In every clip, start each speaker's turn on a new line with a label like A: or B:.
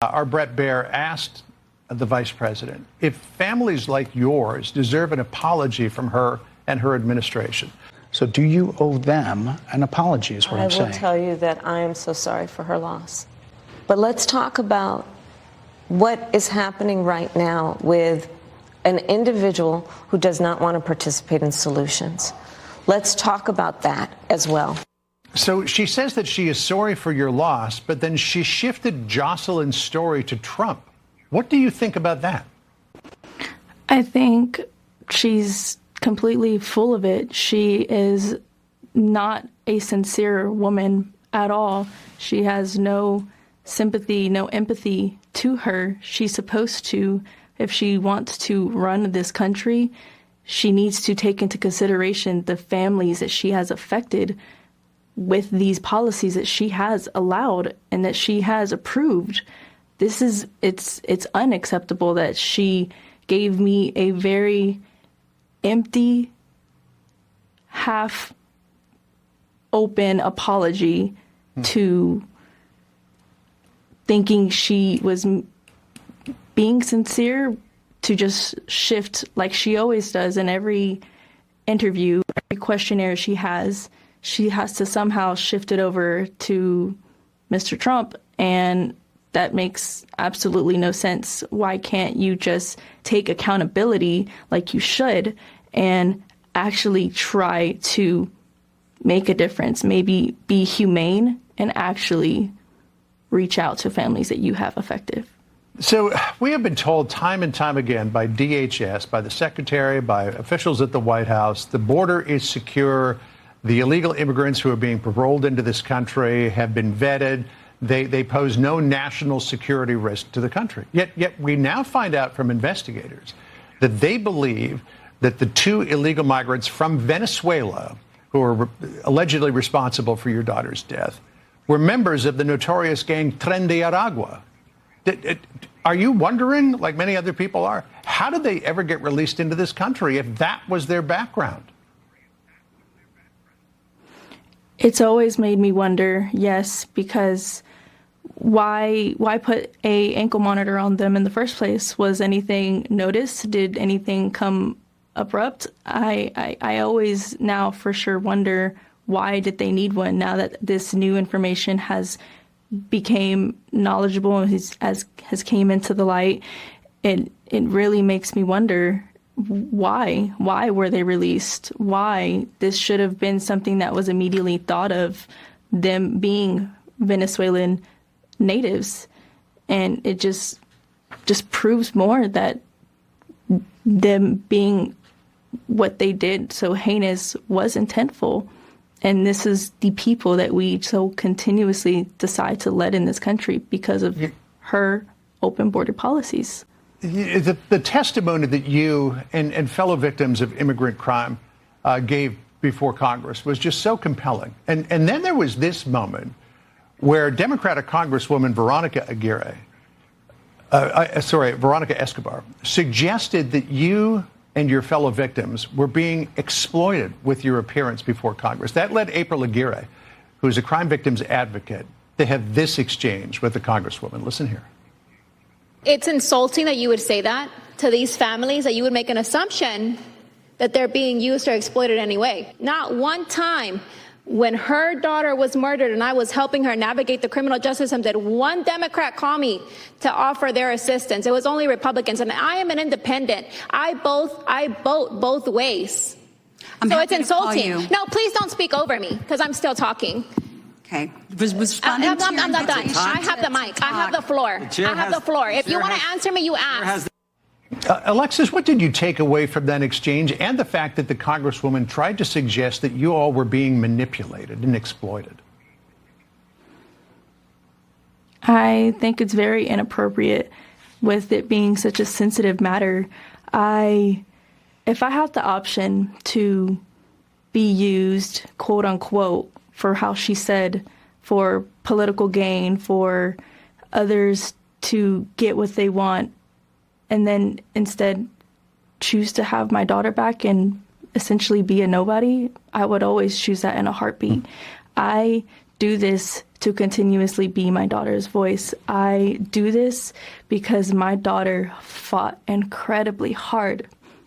A: Our Bret Baier asked the vice president if families like yours deserve an apology from her and her administration.
B: So do you owe them an apology is what I'm saying.
C: I will tell you that I am so sorry for her loss. But let's talk about what is happening right now with an individual who does not want to participate in solutions. Let's talk about that as well.
A: So she says that she is sorry for your loss, but then she shifted Jocelyn's story to Trump. What do you think about that?
D: I think she's completely full of it. She is not a sincere woman at all. She has no sympathy, no empathy to her. She's supposed to, if she wants to run this country, she needs to take into consideration the families that she has affected with these policies that she has allowed and that she has approved. It's unacceptable that she gave me a very empty, half open apology to thinking she was being sincere, to just shift like she always does in every interview, every questionnaire she has to somehow shift it over to Mr. Trump, and that makes absolutely no sense. Why can't you just take accountability like you should and actually try to make a difference, maybe be humane and actually reach out to families that you have affected?
A: So we have been told time and time again by DHS, by the secretary, by officials at the White House, the border is secure. The illegal immigrants who are being paroled into this country have been vetted. They pose no national security risk to the country. Yet we now find out from investigators that they believe that the two illegal migrants from Venezuela who are allegedly responsible for your daughter's death were members of the notorious gang Tren de Aragua. Are you wondering, like many other people are, how did they ever get released into this country if that was their background?
D: It's always made me wonder, yes, because why put a ankle monitor on them in the first place? Was anything noticed? Did anything come abrupt? I always now for sure wonder, why did they need one now that this new information has became knowledgeable and has came into the light? It really makes me wonder, why were they released? Why? This should have been something that was immediately thought of, them being Venezuelan natives. And it just proves more that them being what they did so heinous was intentful. And this is the people that we so continuously decide to let in this country because of her open border policies.
A: The testimony that you and fellow victims of immigrant crime gave before Congress was just so compelling. And then there was this moment where Democratic Congresswoman Veronica Escobar suggested that you and your fellow victims were being exploited with your appearance before Congress. That led April Aguirre, who is a crime victims advocate, to have this exchange with the Congresswoman. Listen here.
E: It's insulting that you would say that to these families, that you would make an assumption that they're being used or exploited anyway. Not one time when her daughter was murdered and I was helping her navigate the criminal justice system did one Democrat call me to offer their assistance. It was only Republicans, and I am an independent. I vote both ways. So it's insulting. No, please don't speak over me because I'm still talking.
F: Okay.
E: I'm not done. I have the mic. I have the floor. I have the floor. If you want to answer me, you ask.
A: Alexis, what did you take away from that exchange and the fact that the Congresswoman tried to suggest that you all were being manipulated and exploited?
D: I think it's very inappropriate with it being such a sensitive matter. If I have the option to be used, quote unquote, for how she said, for political gain, for others to get what they want, and then instead choose to have my daughter back and essentially be a nobody, I would always choose that in a heartbeat. I do this to continuously be my daughter's voice. I do this because my daughter fought incredibly hard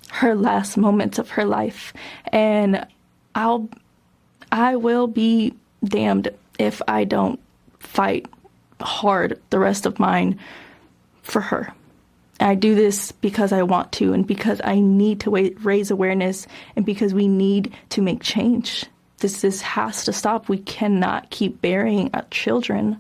D: her last moments of her life, and I will be damned if I don't fight hard the rest of mine for her. I do this because I want to, and because I need to raise awareness, and because we need to make change. This has to stop. We cannot keep burying our children.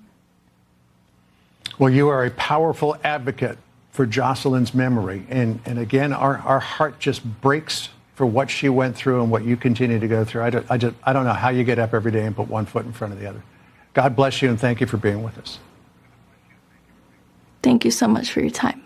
A: Well, you are a powerful advocate for Jocelyn's memory. And again, our heart just breaks for what she went through and what you continue to go through. I don't know how you get up every day and put one foot in front of the other. God bless you, and thank you for being with us.
D: Thank you so much for your time.